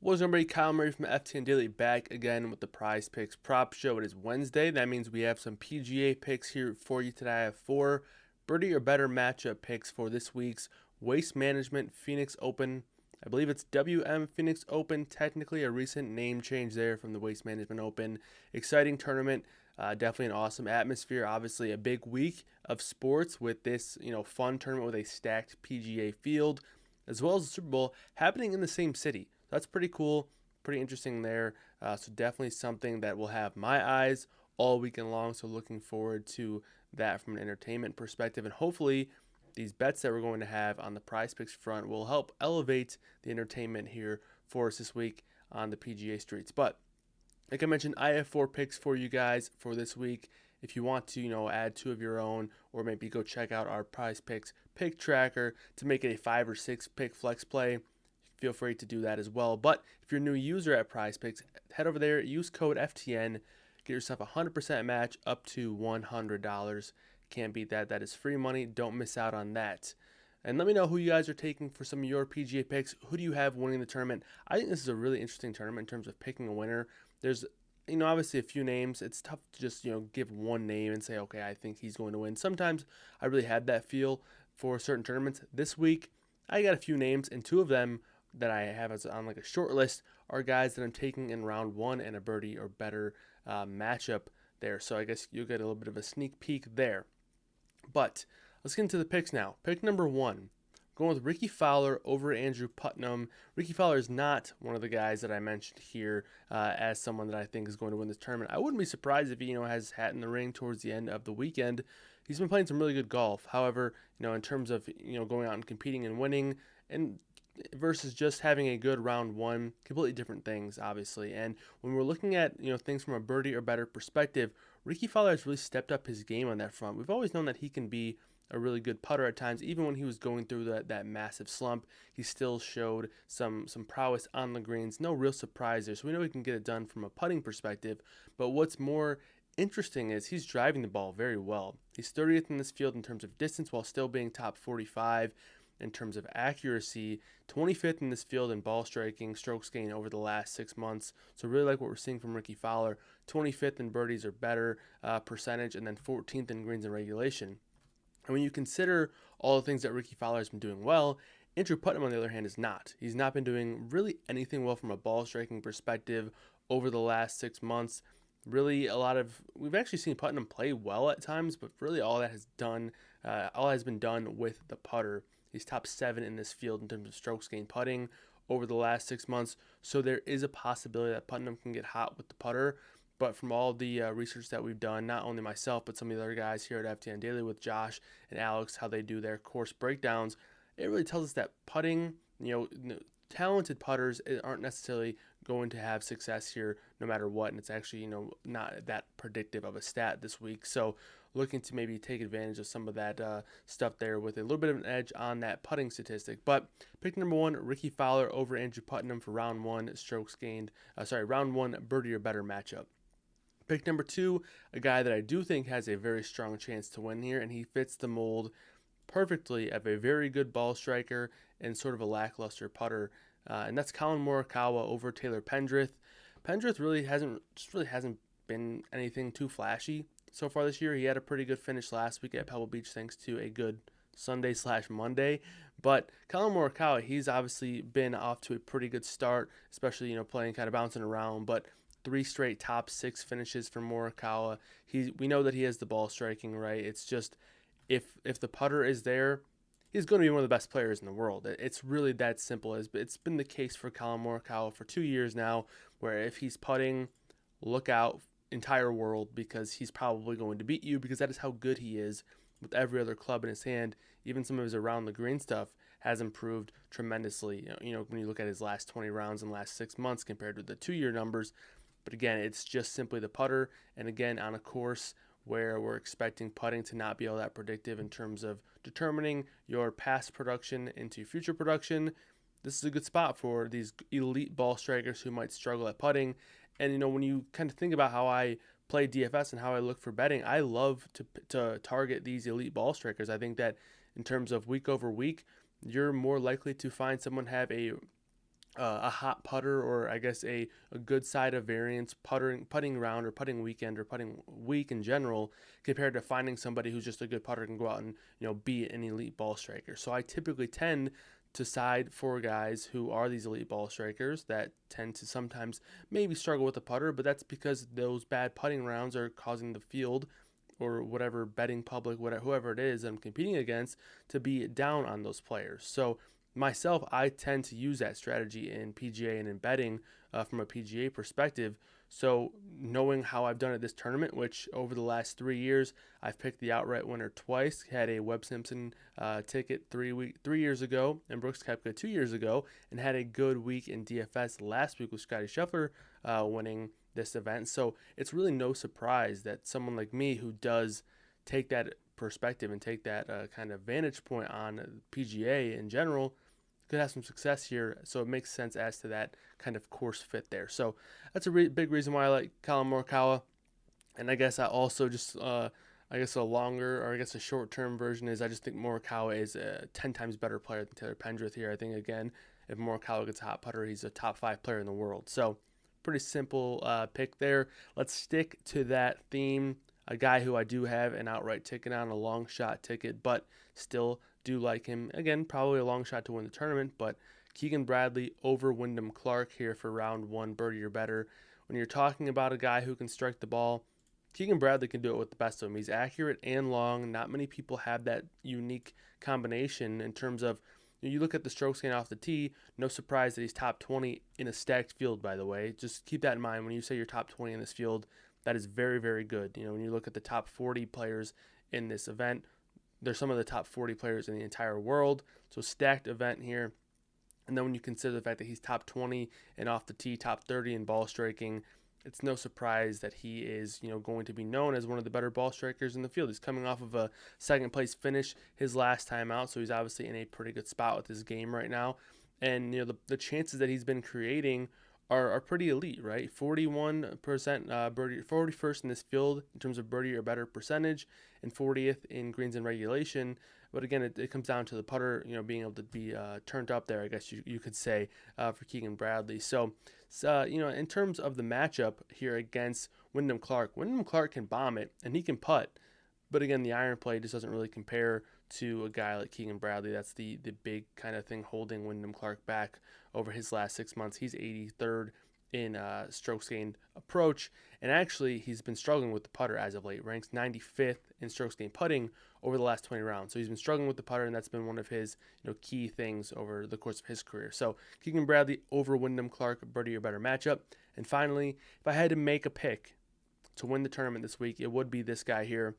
What's up, everybody? Kyle Murray from FTN Daily back again with the PrizePicks Prop Show. It is Wednesday. That means we have some PGA picks here for you today. I have 4 birdie or better matchup picks for this week's Waste Management Phoenix Open. I believe it's WM Phoenix Open, technically a recent name change there from the Waste Management Open. Exciting tournament, definitely an awesome atmosphere. Obviously, a big week of sports with this, fun tournament with a stacked PGA field, as well as the Super Bowl happening in the same city. That's pretty cool, pretty interesting there. So definitely something that will have my eyes all weekend long. So looking forward to that from an entertainment perspective, and hopefully these bets that we're going to have on the PrizePicks front will help elevate the entertainment here for us this week on the PGA streets. But like I mentioned, I have 4 picks for you guys for this week. If you want to, add 2 of your own, or maybe go check out our PrizePicks pick tracker to make it a 5 or 6 pick flex play, feel free to do that as well. But if you're a new user at PrizePicks, head over there, use code FTN, get yourself a 100% match up to $100. Can't beat that. That is free money. Don't miss out on that. And let me know who you guys are taking for some of your PGA picks. Who do you have winning the tournament? I think this is a really interesting tournament in terms of picking a winner. There's obviously a few names. It's tough to just, give one name and say, okay, I think he's going to win. Sometimes I really had that feel for certain tournaments. This week, I got a few names, and 2 of them that I have as on like a short list are guys that I'm taking in round 1 and a birdie or better matchup there. So I guess you'll get a little bit of a sneak peek there. But let's get into the picks now. Pick number 1, going with Ricky Fowler over Andrew Putnam. Ricky Fowler is not one of the guys that I mentioned here as someone that I think is going to win this tournament. I wouldn't be surprised if he has his hat in the ring towards the end of the weekend. He's been playing some really good golf. However, in terms of going out and competing and winning, and versus just having a good round 1, completely different things, obviously. And when we're looking at things from a birdie or better perspective, Ricky Fowler has really stepped up his game on that front. We've always known that he can be a really good putter at times. Even when he was going through that massive slump, he still showed some prowess on the greens. No real surprise there, so we know he can get it done from a putting perspective. But what's more interesting is he's driving the ball very well. He's 30th in this field in terms of distance while still being top 45 in terms of accuracy, 25th in this field in ball striking, strokes gained over the last 6 months. So really like what we're seeing from Ricky Fowler, 25th in birdies or better percentage, and then 14th in greens and regulation. And when you consider all the things that Ricky Fowler has been doing well, Andrew Putnam, on the other hand, is not. He's not been doing really anything well from a ball striking perspective over the last 6 months. Really, we've actually seen Putnam play well at times, but really all has been done with the putter. He's top 7 in this field in terms of strokes gained putting over the last 6 months. So there is a possibility that Putnam can get hot with the putter. But from all the research that we've done, not only myself, but some of the other guys here at FTN Daily with Josh and Alex, how they do their course breakdowns, it really tells us that putting, talented putters aren't necessarily going to have success here no matter what. And it's actually, not that predictive of a stat this week. So looking to maybe take advantage of some of that stuff there with a little bit of an edge on that putting statistic. But pick number 1, Ricky Fowler over Andrew Putnam for round 1 round 1 birdie or better matchup. Pick number 2, a guy that I do think has a very strong chance to win here, and he fits the mold perfectly of a very good ball striker and sort of a lackluster putter, and that's Collin Morikawa over Taylor Pendrith. Pendrith really hasn't been anything too flashy so far this year. He had a pretty good finish last week at Pebble Beach thanks to a good Sunday/Monday. But Collin Morikawa, he's obviously been off to a pretty good start, especially playing kind of bouncing around, but 3 straight top 6 finishes for Morikawa. We know that he has the ball striking, right? It's just if the putter is there, he's going to be one of the best players in the world. It's really that simple. It's been the case for Collin Morikawa for 2 years now, where if he's putting, look out, entire world, because he's probably going to beat you, because that is how good he is with every other club in his hand. Even some of his around the green stuff has improved tremendously. When you look at his last 20 rounds in the last 6 months compared to the 2-year numbers. But again, it's just simply the putter. And again, on a course where we're expecting putting to not be all that predictive in terms of determining your past production into future production, this is a good spot for these elite ball strikers who might struggle at putting. And, when you kind of think about how I play DFS and how I look for betting, I love to target these elite ball strikers. I think that in terms of week over week, you're more likely to find someone have a a hot putter, or I guess a good side of variance putting round or putting weekend or putting week in general, compared to finding somebody who's just a good putter and go out and be an elite ball striker. So I typically tend to side for guys who are these elite ball strikers that tend to sometimes maybe struggle with the putter, but that's because those bad putting rounds are causing the field or whatever betting public, whatever, whoever it is I'm competing against, to be down on those players. So myself, I tend to use that strategy in PGA and in betting from a PGA perspective. So knowing how I've done at this tournament, which over the last 3 years, I've picked the outright winner twice. Had a Webb Simpson ticket 3 years ago, and Brooks Koepka 2 years ago, and had a good week in DFS last week with Scotty Scheffler winning this event. So it's really no surprise that someone like me, who does take that perspective and take that kind of vantage point on PGA in general, could have some success here. So it makes sense as to that kind of course fit there. So that's a big reason why I like Collin Morikawa. And I guess I also just I guess a longer, or I guess a short-term version is, I just think Morikawa is a 10 times better player than Taylor Pendrith here. I think, again, if Morikawa gets a hot putter, he's a top 5 player in the world. So pretty simple pick there. Let's stick to that theme. A guy who I do have an outright ticket on, a long shot ticket, but still do like him. Again, probably a long shot to win the tournament, but Keegan Bradley over Wyndham Clark here for round 1, birdie or better. When you're talking about a guy who can strike the ball, Keegan Bradley can do it with the best of them. He's accurate and long. Not many people have that unique combination in terms of, you look at the strokes gained off the tee, no surprise that he's top 20 in a stacked field, by the way. Just keep that in mind when you say you're top 20 in this field. That is very, very good. When you look at the top 40 players in this event, they're some of the top 40 players in the entire world. So stacked event here. And then when you consider the fact that he's top 20 and off the tee, top 30 in ball striking, it's no surprise that he is, going to be known as one of the better ball strikers in the field. He's coming off of a second place finish his last time out, so he's obviously in a pretty good spot with his game right now. And the chances that he's been creating are pretty elite, right? 41% birdie, 41st in this field in terms of birdie or better percentage, and 40th in greens and regulation. But again, it comes down to the putter, being able to be turned up there, I guess you could say, for Keegan Bradley. So, in terms of the matchup here against Wyndham Clark can bomb it, and he can putt. But again, the iron play just doesn't really compare to a guy like Keegan Bradley. That's the big kind of thing holding Wyndham Clark back over his last 6 months. He's 83rd in strokes gained approach, and actually he's been struggling with the putter as of late. Ranks 95th in strokes gained putting over the last 20 rounds. So he's been struggling with the putter, and that's been one of his key things over the course of his career. So Keegan Bradley over Wyndham Clark, birdie or better matchup. And finally, if I had to make a pick to win the tournament this week, it would be this guy here,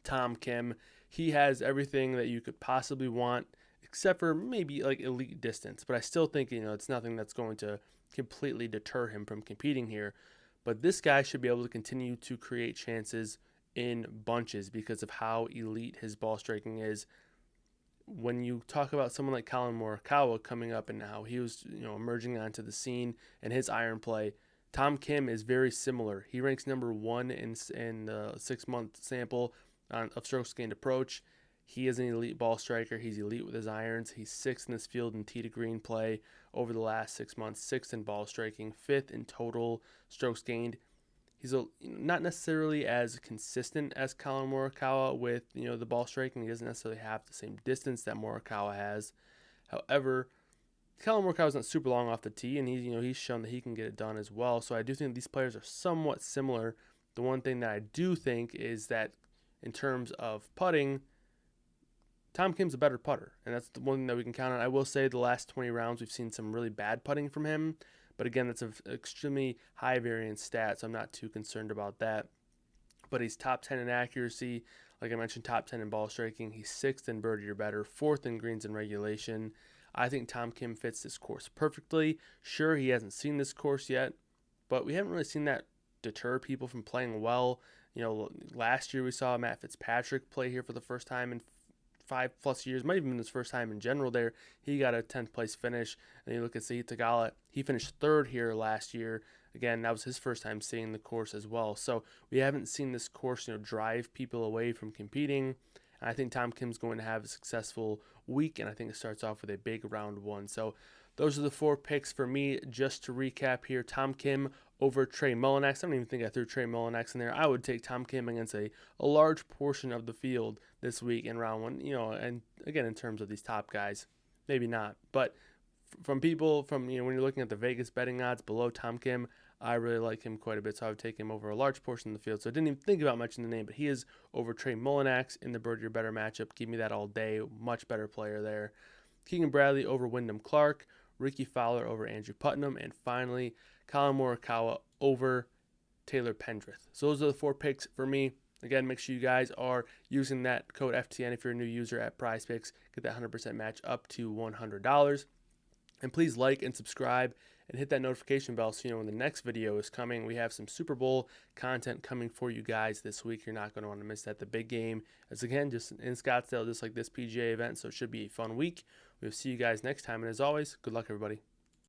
Tom Kim. He has everything that you could possibly want, except for maybe like elite distance. But I still think, it's nothing that's going to completely deter him from competing here. But this guy should be able to continue to create chances in bunches because of how elite his ball striking is. When you talk about someone like Collin Morikawa coming up and how he was, emerging onto the scene and his iron play, Tom Kim is very similar. He ranks number 1 in the 6-month sample of strokes gained approach. He is an elite ball striker. He's elite with his irons. He's 6th in this field in tee to green play over the last 6 months, 6th in ball striking, 5th in total strokes gained. He's not necessarily as consistent as Collin Morikawa with the ball striking. He doesn't necessarily have the same distance that Morikawa has. However, Collin Morikawa is not super long off the tee, and he's shown that he can get it done as well. So I do think these players are somewhat similar. The one thing that I do think is that in terms of putting, Tom Kim's a better putter, and that's the one thing that we can count on. I will say the last 20 rounds we've seen some really bad putting from him, but again, that's an extremely high variance stat, so I'm not too concerned about that. But he's top 10 in accuracy, like I mentioned, top 10 in ball striking. He's 6th in birdie or better, 4th in greens and regulation. I think Tom Kim fits this course perfectly. Sure, he hasn't seen this course yet, but we haven't really seen that deter people from playing well. Last year we saw Matt Fitzpatrick play here for the first time in 5+ years, might even been his first time in general there. He got a 10th place finish. And you look at Sahith Theegala, he finished 3rd here last year. Again, that was his first time seeing the course as well. So we haven't seen this course, drive people away from competing. And I think Tom Kim's going to have a successful week, and I think it starts off with a big round 1. So those are the 4 picks for me. Just to recap here, Tom Kim over Trey Mullinax. I don't even think I threw Trey Mullinax in there. I would take Tom Kim against a large portion of the field this week in round 1. And again, in terms of these top guys, maybe not. But from people, when you're looking at the Vegas betting odds below Tom Kim, I really like him quite a bit, so I would take him over a large portion of the field. So I didn't even think about mentioning the name, but he is over Trey Mullinax in the Birdie or Better matchup. Give me that all day. Much better player there. Keegan Bradley over Wyndham Clark. Ricky Fowler over Andrew Putnam. And finally, Colin Morikawa over Taylor Pendrith. So those are the 4 picks for me. Again, make sure you guys are using that code FTN if you're a new user at PrizePicks. Get that 100% match up to $100. And please like and subscribe and hit that notification bell so you know when the next video is coming. We have some Super Bowl content coming for you guys this week. You're not going to want to miss that. The big game is, again, just in Scottsdale, just like this PGA event, so it should be a fun week. We'll see you guys next time. And as always, good luck, everybody.